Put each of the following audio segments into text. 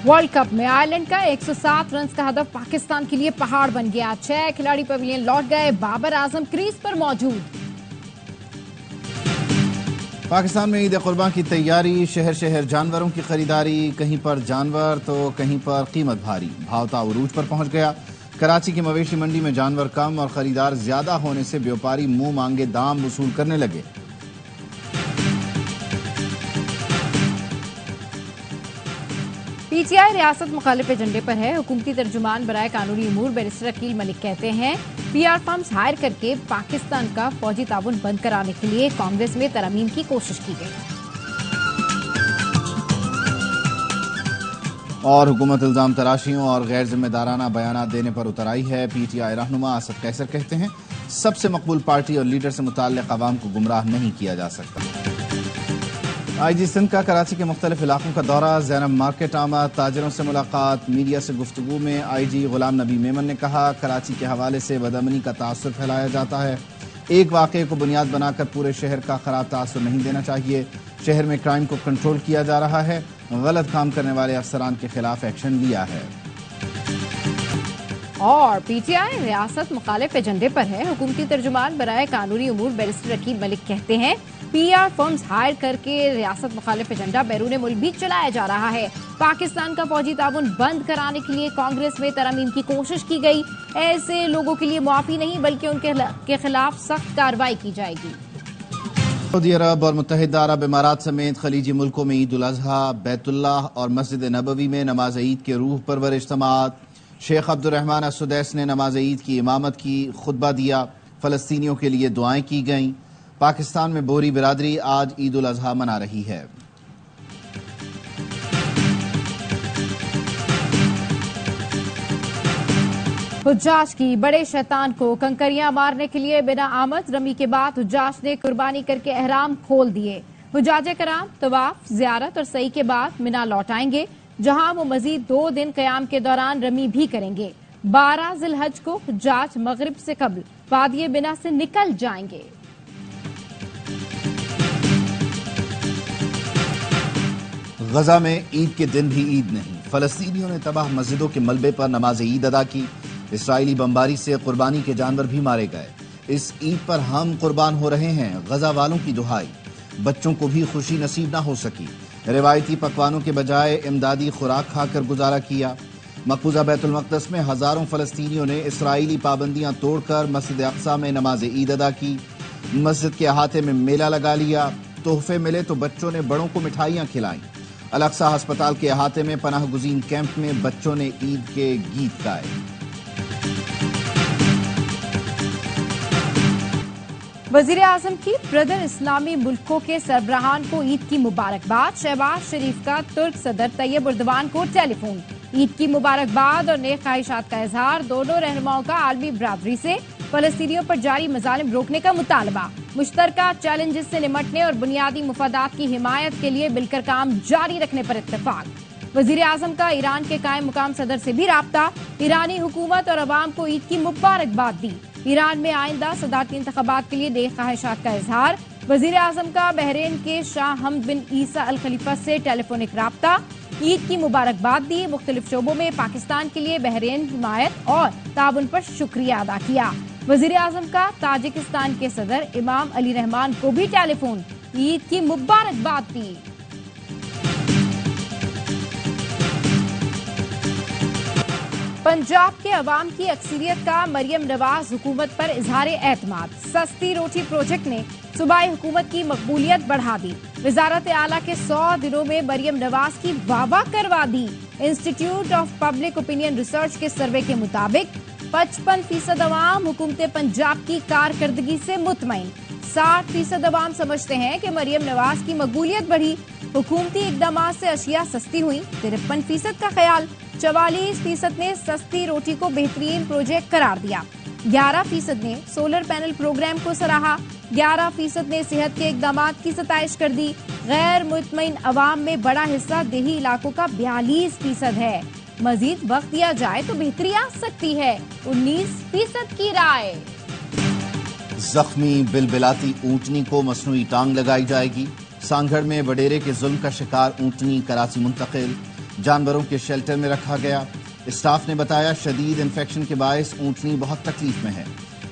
World cup में Ireland का 107 run का हदफ पाकिस्तान के लिए पहाड़ बन गया। 6 खिलाड़ी पवेलियन लौट गए, बाबर आजम क्रीज पर मौजूद। पाकिस्तान में ईद कुर्बान की तैयारी, शहर शहर जानवरों की खरीदारी, कहीं पर जानवर तो कहीं पर कीमत भारी, भावता उरूज पर पहुंच गया। कराची की मवेशी मंडी में जानवर कम और खरीदार ज्यादा होने से व्यापारी मुंह मांगे दाम वसूल करने लगे। पीटीआई रियासत मुखालिफ एजेंडे पर है। हुकूमती तर्जुमान बराए कानूनी उमूर बैरिस्टर अकील मलिक कहते हैं पीआर फर्म्स हायर करके पाकिस्तान का फौजी ताउन बंद कराने के लिए कांग्रेस में तरमीम की कोशिश की गई। और हुकूमत इल्जाम तराशियों और गैर जिम्मेदाराना बयानात देने पर उतर आई है। पीटीआई रहनुमा असद कैसर कहते हैं सबसे मकबूल पार्टी और लीडर से मुताल्लिक अवाम को गुमराह नहीं किया जा सकता। आईजी सिंध का कराची के मुख्तलिफ इलाकों का दौरा, ज़ैनब मार्केट आमद, ताजरों से मुलाकात। मीडिया से गुफ्तगू में आईजी गुलाम नबी मेमन ने कहा कराची के हवाले से बदअमनी का तासुर फैलाया जाता है। एक वाक़े को बुनियाद बनाकर पूरे शहर का खराब तासुर नहीं देना चाहिए। शहर में क्राइम को कंट्रोल किया जा रहा है, गलत काम करने वाले अफसरान के खिलाफ एक्शन लिया है। और पीटीआई रियासत मुखालिफ एजेंडे पर है। हुकूमती तर्जुमान बराए कानूनी उमूर बैरिस्टर अकील मलिक कहते हैं पीआर फर्म्स हायर करके रियासत मुखालिफ एजेंडा बैरून मुल्क भी चलाया जा रहा है। पाकिस्तान का फौजी ताउन बंद कराने के लिए कांग्रेस में तरमीम की कोशिश की गई। ऐसे लोगों के लिए मुआफी नहीं बल्कि उनके खिलाफ सख्त कार्रवाई की जाएगी। सऊदी अरब और मुत्तहिदा अरब इमारात समेत खलीजी मुल्कों में ईद उल अजहा, बैतुल्लाह और मस्जिद नबवी में नमाज ईद के रूह परवर इज्तिमात। शेख अब्दुर्रहमान अस-सुदैस ने नमाज ईद की इमामत की, खुतबा दिया। फलस्तीनियों के लिए दुआएं की गईं। पाकिस्तान में बोरी बिरादरी आज ईद उल अजहा मना रही है। हुज्जाज की बड़े शैतान को कंकरियां मारने के लिए बिना आमद रमी के बाद हुज्जाज ने कुर्बानी करके एहराम खोल दिए। हुज्जाज कराम तवाफ, जियारत और सई के बाद मिना लौट आएंगे, जहां वो मजीद 2 दिन क़याम के दौरान रमी भी करेंगे। 12 जिलहज को हुज्जाज मगरिब से कबल वादिये बिना से निकल जाएंगे। गजा में ईद के दिन भी ईद नहीं, फलस्तीनियों ने तबाह मस्जिदों के मलबे पर नमाज ईद अदा की। इसराइली बमबारी से कुर्बानी के जानवर भी मारे गए। इस ईद पर हम कुर्बान हो रहे हैं, गजा वालों की दुहाई। बच्चों को भी खुशी नसीब ना हो सकी। रिवायती पकवानों के बजाय इमदादी खुराक खाकर गुजारा किया। मकबूजा बैतुल मक़दस में हजारों फलस्तीनियों ने इसराइली पाबंदियां तोड़कर मस्जिद अक्सा में नमाज ईद अदा की। मस्जिद के अहाते में मेला लगा लिया। तोहफे मिले तो बच्चों ने बड़ों को मिठाइयां खिलाई। अल-अक्सा अस्पताल के अहाते में पनाह गुज़ीन कैंप में बच्चों ने ईद के गीत गाए। वज़ीर आज़म की ब्रदर इस्लामी मुल्कों के सरबराहान को ईद की मुबारकबाद। शहबाज शरीफ का तुर्क सदर तैयब उर्दवान को टेलीफोन। ईद की मुबारकबाद और नेक ख्वाहिशात का इजहार। दोनों रहनुमाओं का आलमी बरादरी से फलस्तीनियों पर जारी मजालिम रोकने का मुतालबा। मुश्तरका चैलेंजेस से निमटने और बुनियादी मुफादात की हिमायत के लिए मिलकर काम जारी रखने पर इत्तेफाक। वज़ीर आज़म का ईरान के कायम मुकाम सदर से भी राब्ता। ईरानी हुकूमत और अवाम को ईद की मुबारकबाद दी। ईरान में आइंदा सदारती इंतखाबात के लिए नेक ख्वाहिशात का इजहार। वज़ीर आज़म का बहरीन के शाह हमद बिन ईसा अल खलीफा से टेलीफोनिक राब्ता। ईद की मुबारकबाद दी। मुख्तलिफ शोबों में पाकिस्तान के लिए बहरीन हिमायत और ताउन पर शुक्रिया अदा किया। वज़ीर आज़म का ताजिकिस्तान के सदर इमाम अली रहमान को भी टेलीफोन, ईद की मुबारकबाद दी। पंजाब के अवाम की अक्सरियत का मरियम नवाज हुकूमत पर इजहार एतमाद। सस्ती रोटी प्रोजेक्ट ने सूबाई हुकूमत की मकबूलियत बढ़ा दी। वजारत आला के 100 दिनों में मरियम नवाज की वाहवाह करवा दी। Institute of public opinion research के सर्वे के मुताबिक 55% अवाम हुकूमत पंजाब की कारकर्दगी से मुतमईन। 60% अवाम समझते हैं कि मरियम नवाज की मकबूलियत बढ़ी। हुकूमती इकदाम से अशिया सस्ती हुई। 53% का ख्याल। 44% ने सस्ती रोटी को बेहतरीन प्रोजेक्ट करार दिया। 11% ने सोलर पैनल प्रोग्राम को सराहा। 11% ने सेहत के इकदाम की सताइश कर दी। गैर मुतमईन अवाम में बड़ा हिस्सा देही इलाकों का 42% है। मजीद वक्त दिया जाए तो बेहतरी आ सकती है। 19% की राय। जख्मी बिलबिलाती ऊंटनी को मसनूई टांग लगाई जाएगी। सांगढ़ में वडेरे के जुल्म का शिकार ऊंटनी कराची मुंतकिल। जानवरों के शेल्टर में रखा गया। स्टाफ ने बताया शदीद इन्फेक्शन के बायस ऊंटनी बहुत तकलीफ में है।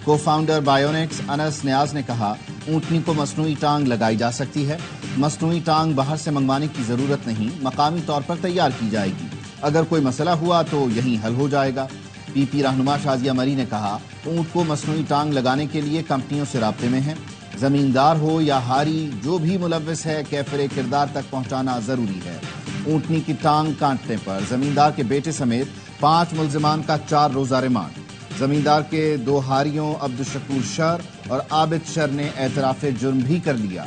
को फाउंडर बायोनिक्स अनस नियाज ने कहा ऊंटनी को मसनूई टांग लगाई जा सकती है। मसनूई टांग बाहर से मंगवाने की जरूरत नहीं, मकामी तौर पर तैयार की जाएगी। अगर कोई मसला हुआ तो यहीं हल हो जाएगा। पीपी रहनुमा शाजिया मरी ने कहा ऊंट को मसनूई टांग लगाने के लिए कंपनियों से राब्ते में है। जमींदार हो या हारी, जो भी मुलव्विस है कैफरे किरदार तक पहुंचाना जरूरी है। ऊंटनी की टांग काटने पर जमींदार के बेटे समेत 5 मुल्जिमान का 4 रोजा रिमांड। जमींदार के 2 हारियों अब्दुल शकूर शर और आबिद शर ने एतराफ जुर्म भी कर लिया।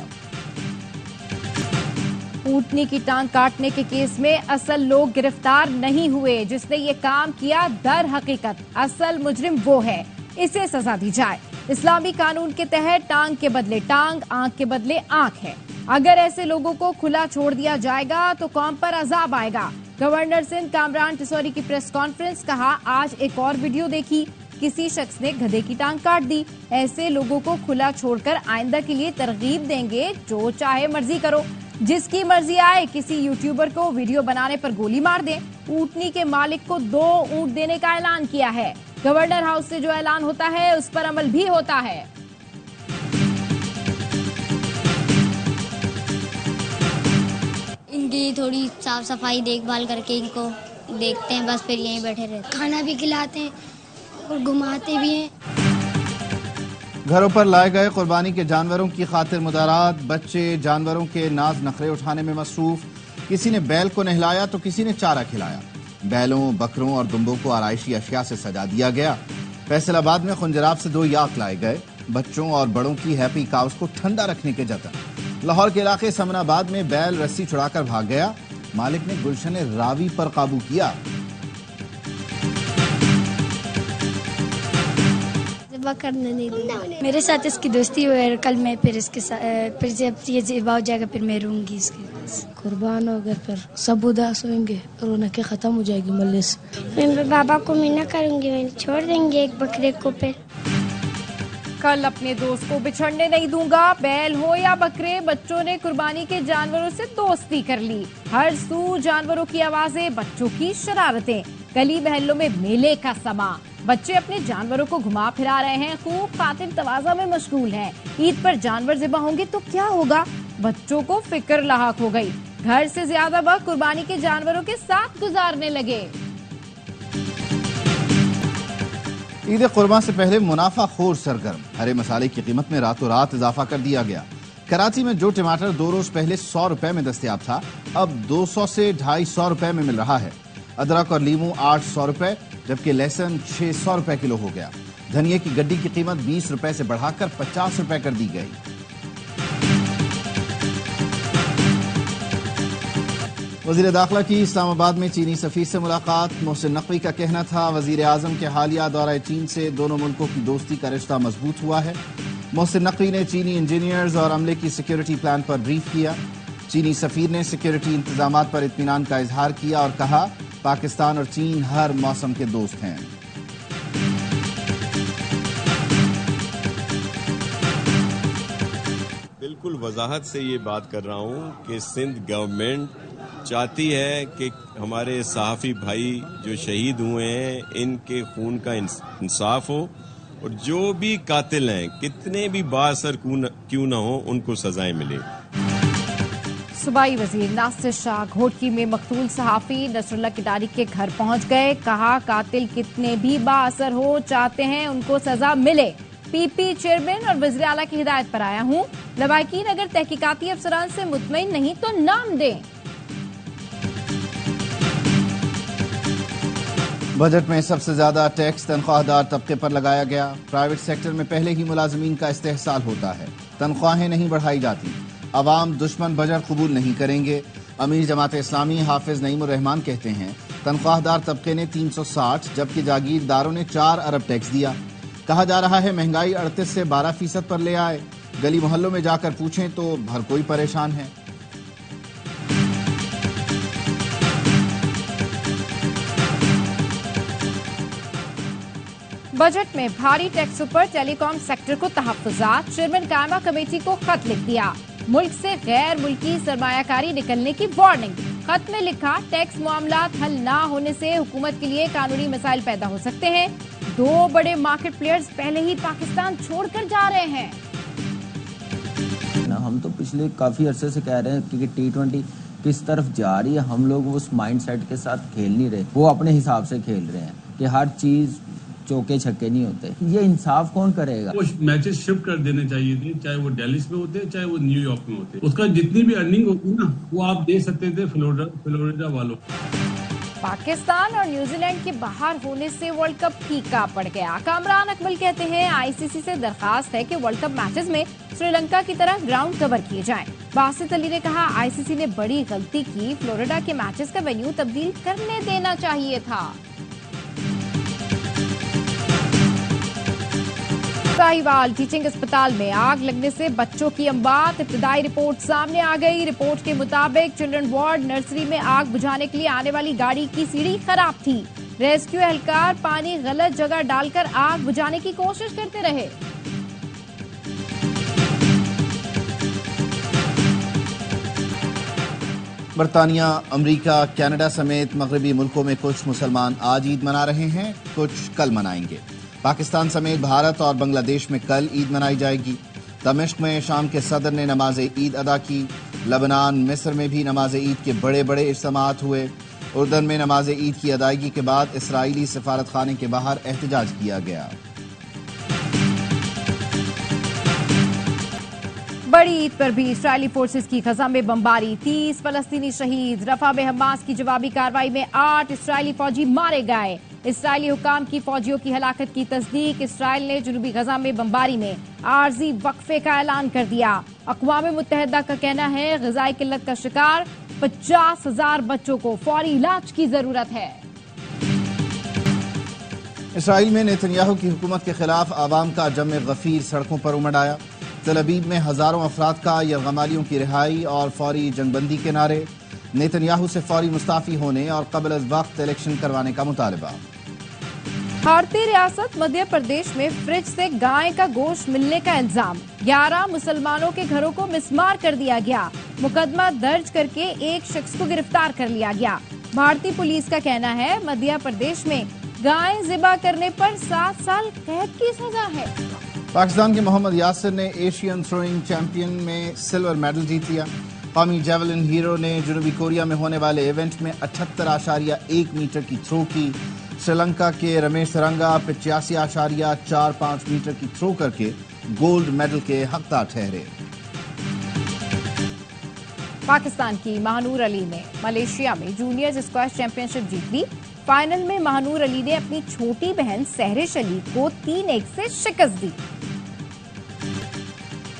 ऊंटनी की टांग काटने के केस में असल लोग गिरफ्तार नहीं हुए। जिसने ये काम किया दर हकीकत असल मुजरिम वो है, इसे सजा दी जाए। इस्लामी कानून के तहत टांग के बदले टांग, आंख के बदले आंख है। अगर ऐसे लोगों को खुला छोड़ दिया जाएगा तो कौम पर अजाब आएगा। गवर्नर सिंध कामरान टिसौरी की प्रेस कॉन्फ्रेंस, कहा आज एक और वीडियो देखी, किसी शख्स ने गधे की टांग काट दी। ऐसे लोगों को खुला छोड़कर आइंदा के लिए तरगीब देंगे, जो चाहे मर्जी करो, जिसकी मर्जी आए। किसी यूट्यूबर को वीडियो बनाने पर गोली मार दें। ऊंटनी के मालिक को 2 ऊंट देने का ऐलान किया है। गवर्नर हाउस से जो ऐलान होता है उस पर अमल भी होता है। इनकी थोड़ी साफ सफाई देखभाल करके इनको देखते हैं, बस फिर यहीं बैठे रहते हैं। खाना भी खिलाते हैं और घुमाते भी हैं। घरों पर लाए गए कुर्बानी के जानवरों की खातिर मुदारात। बच्चे जानवरों के नाज नखरे उठाने में मसरूफ। किसी ने बैल को नहलाया तो किसी ने चारा खिलाया। बैलों, बकरों और दुम्बों को आराइशी अशिया से सजा दिया गया। फैसलाबाद में खुंजराब से 2 याक लाए गए। बच्चों और बड़ों की हैप्पी काउस को ठंडा रखने के जतन। लाहौर के इलाके समनाबाद में बैल रस्सी छुड़ाकर भाग गया। मालिक ने गुलशन रावी पर काबू किया। मेरे साथ इसकी दोस्ती हुई है, कल मैं फिर इसके साथ फिर जब ये ज़िबा हो जाएगा फिर मैं रहूंगी इसके पास। कुर्बान हो गए फिर सब उदास होंगे और उनकी खत्म हो जाएगी मल्लिस। मैं बाबा को मीना करूंगी, मैं छोड़ देंगे एक बकरे को फिर। कल अपने दोस्त को बिछड़ने नहीं दूंगा। बैल हो या बकरे, बच्चों ने कुर्बानी के जानवरों से दोस्ती कर ली। हर सू जानवरों की आवाजें, बच्चों की शरारतें। गली महल्लों में मेले का समा। बच्चे अपने जानवरों को घुमा फिरा रहे हैं, खूब खातिर तवाज़ा में मशगूल हैं। ईद पर जानवर ज़िबा होंगे तो क्या होगा, बच्चों को फिक्र लाहक हो गई। घर से ज्यादा वक्त कुर्बानी के जानवरों के साथ गुजारने लगे। ईद कुर्बान से पहले मुनाफा खोर सरगर्म। हरे मसाले की कीमत में रातों रात इजाफा कर दिया गया। कराची में जो टमाटर 2 रोज पहले 100 रुपए में दस्तयाब था, अब 200 से 250 रुपए में मिल रहा है। अदरक और लीमू 800 रुपए, जबकि लहसुन 600 रुपए किलो हो गया। धनिया की गड्डी की कीमत 20 रुपए से बढ़ाकर 50 रुपए कर दी गई। वजीर दाखिला की इस्लामाबाद में चीनी सफीर से मुलाकात। मोहसिन नकवी का कहना था वजीर आजम के हालिया दौरा चीन से दोनों मुल्कों की दोस्ती का रिश्ता मजबूत हुआ है। मोहसिन नकवी ने चीनी इंजीनियर्स और अमले की सिक्योरिटी प्लान पर ब्रीफ किया। चीनी सफीर ने सिक्योरिटी इंतजामात पर इत्मीनान का इजहार किया और कहा पाकिस्तान और चीन हर मौसम के दोस्त हैं। बिल्कुल वजाहत से ये बात कर रहा हूँ कि सिंध गवर्नमेंट चाहती है कि हमारे सहाफ़ी भाई जो शहीद हुए हैं इनके खून का इंसाफ हो और जो भी कातिल हैं कितने भी बाअसर क्यों न हो उनको सजाएं मिले। सूबाई वजीर नासिर शाह घोटकी में मकतूल सहाफ़ी नसरुल्लाह किडारी के घर पहुंच गए। कहा कातिल कितने भी बाअसर हो, चाहते हैं उनको सजा मिले। पीपी चेयरमैन और वज़ीर आला की हिदायत पर आया हूं। लवाहिकीन अगर तहकीकाती अफसरान से मुतमईन नहीं तो नाम दें। बजट में सबसे ज्यादा टैक्स तनख्वाहदार तबके पर लगाया गया। प्राइवेट सेक्टर में पहले ही मुलाजमीन का इस्तेहसाल होता है, तनख्वाहें नहीं बढ़ाई जाती। अवाम दुश्मन बजट कबूल नहीं करेंगे। अमीर जमात इस्लामी हाफिज नईमुर रहमान कहते हैं तनख्वाहदार तबके ने 360 जबकि जागीरदारों ने 4 अरब टैक्स दिया। कहा जा रहा है महंगाई 38 से 12% पर ले आए। गली मोहल्लों में जाकर पूछें तो हर कोई परेशान है। बजट में भारी टैक्सों पर टेलीकॉम सेक्टर को तहफ्फुज़ात। चेयरमैन कायमा कमेटी को खत लिख दिया। मुल्क से गैर मुल्की सरमायाकारी निकलने की वार्निंग। खत में लिखा, टैक्स मामलात हल ना होने से हुकूमत के लिए कानूनी मसाइल पैदा हो सकते हैं। 2 बड़े मार्केट प्लेयर्स पहले ही पाकिस्तान छोड़कर जा रहे हैं। हम तो पिछले काफी अरसे से कह रहे हैं कि T20 किस तरफ जा रही है, हम लोग उस माइंड सेट के साथ खेल नहीं रहे, वो अपने हिसाब से खेल रहे हैं कि हर चीज चौके छक्के नहीं होते। ये इंसाफ कौन करेगा? वो मैचेस शिफ्ट कर देने चाहिए थे, चाहे वो दिल्ली में होते चाहे वो न्यूयॉर्क में होते। उसका जितनी भी अर्निंग होती ना वो आप दे सकते थे फ्लोरिडा वालों। पाकिस्तान और न्यूजीलैंड के बाहर होने से वर्ल्ड कप फीका पड़ गया। कामरान अकमल कहते हैं, आईसीसी से दरखास्त है कि वर्ल्ड कप मैचेस में श्रीलंका की तरह ग्राउंड कवर किए जाएं। बासित अली ने कहा, आईसीसी ने बड़ी गलती की, फ्लोरिडा के मैचेस का वेन्यू तब्दील करने देना चाहिए था। साहिवाल टीचिंग अस्पताल में आग लगने से बच्चों की अमवात। इब्तदाई रिपोर्ट सामने आ गई। रिपोर्ट के मुताबिक चिल्ड्रन वार्ड नर्सरी में आग बुझाने के लिए आने वाली गाड़ी की सीढ़ी खराब थी। रेस्क्यू एहलकार पानी गलत जगह डालकर आग बुझाने की कोशिश करते रहे। बरतानिया, अमेरिका, कनाडा समेत मगरबी मुल्कों में कुछ मुसलमान आज ईद मना रहे हैं, कुछ कल मनाएंगे। पाकिस्तान समेत भारत और बांग्लादेश में कल ईद मनाई जाएगी। दमिश्क में शाम के सदर ने नमाज ईद अदा की। लबनान, मिस्र में भी नमाज ईद के बड़े बड़े इज्तिमात हुए। उर्दन में नमाज ईद की अदायगी के बाद इसराइली सफारत खाने के बाहर एहतजाज किया गया। बड़ी ईद पर भी इसराइली फोर्सेस की गजा में बमबारी। 30 फलस्तीनी शहीद। रफा में हमास की जवाबी कार्रवाई में 8 इसराइली फौजी मारे गए। इसराइली हुकाम की फौजियों की हलाकत की तस्दीक। इसराइल ने जनूबी गजा में बमबारी में आर्जी वक्फे का ऐलान कर दिया। अक़वाम मुत्तहिदा का कहना है, ग़िज़ाई किल्लत का शिकार 50,000 बच्चों को फौरी इलाज की जरूरत है। इसराइल में नेतन्याहू की हुकूमत के खिलाफ आवाम का जम गफीर सड़कों पर उमड़ आया। तल अबीब में हजारों अफराद का यरगमालियों की रिहाई और फौरी जंगबंदी के नारे। नेतन्याहू से फौरी मुस्ताफी होने और कबल अज़ वक्त इलेक्शन करवाने का मुतालबा। भारतीय रियासत मध्य प्रदेश में फ्रिज से गाय का गोश्त मिलने का इल्जाम। 11 मुसलमानों के घरों को मिसमार कर दिया गया। मुकदमा दर्ज करके एक शख्स को गिरफ्तार कर लिया गया। भारतीय पुलिस का कहना है, मध्य प्रदेश में गाय ज़िबा करने पर 7 साल कैद की सजा है। पाकिस्तान के मोहम्मद यासिर ने एशियन थ्रोइंग चैंपियन में सिल्वर मेडल जीत लिया। कौमी जेवलिन हीरो ने जनूबी कोरिया में होने वाले इवेंट में 78.1 मीटर की थ्रो की। श्रीलंका के रमेश रंगा 85.45 मीटर की थ्रो करके गोल्ड मेडल के हकदार ठहरे। पाकिस्तान की महानूर अली ने मलेशिया में जूनियर स्क्वैश चैंपियनशिप जीत ली। फाइनल में महानूर अली ने अपनी छोटी बहन सहरिश अली को 3-1 से शिकस्त दी।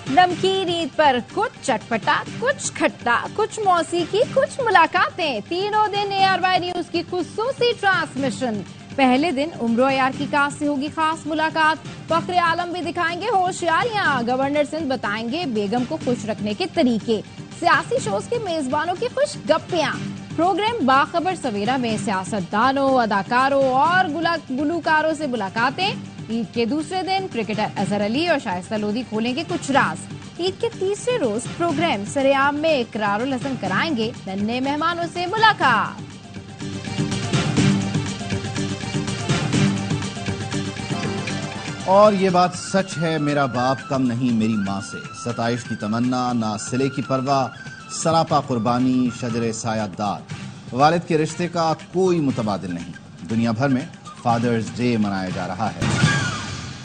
नमकीन ईद पर कुछ चटपटा, कुछ खट्टा, कुछ मौसीकी, कुछ मुलाकातें। तीनों दिन ARY न्यूज की खुसूसी ट्रांसमिशन। पहले दिन उम्र यार की कास्ट से होगी खास मुलाकात। फख्र आलम भी दिखाएंगे होशियारियां। गवर्नर सिंध बताएंगे बेगम को खुश रखने के तरीके। सियासी शोज के मेजबानों की खुश गप्पियां। प्रोग्राम बाखबर सवेरा में सियासतदानों, अदाकारों और गुलकारों से मुलाकातें। ईद के दूसरे दिन क्रिकेटर अजहर अली और शाइस्ता लोधी खोलेंगे कुछ राज। ईद के तीसरे रोज प्रोग्राम सरेआम में इकरारुल हसन कराएंगे नन्हे मेहमानों से मुलाकात। और ये बात सच है, मेरा बाप कम नहीं मेरी माँ से। सताइश की तमन्ना, ना सिले की परवाह, सरापा कुर्बानी, शजरे सायादार। वालिद के रिश्ते का कोई मुतबादिल नहीं। दुनिया भर में फादर्स डे मनाया जा रहा है।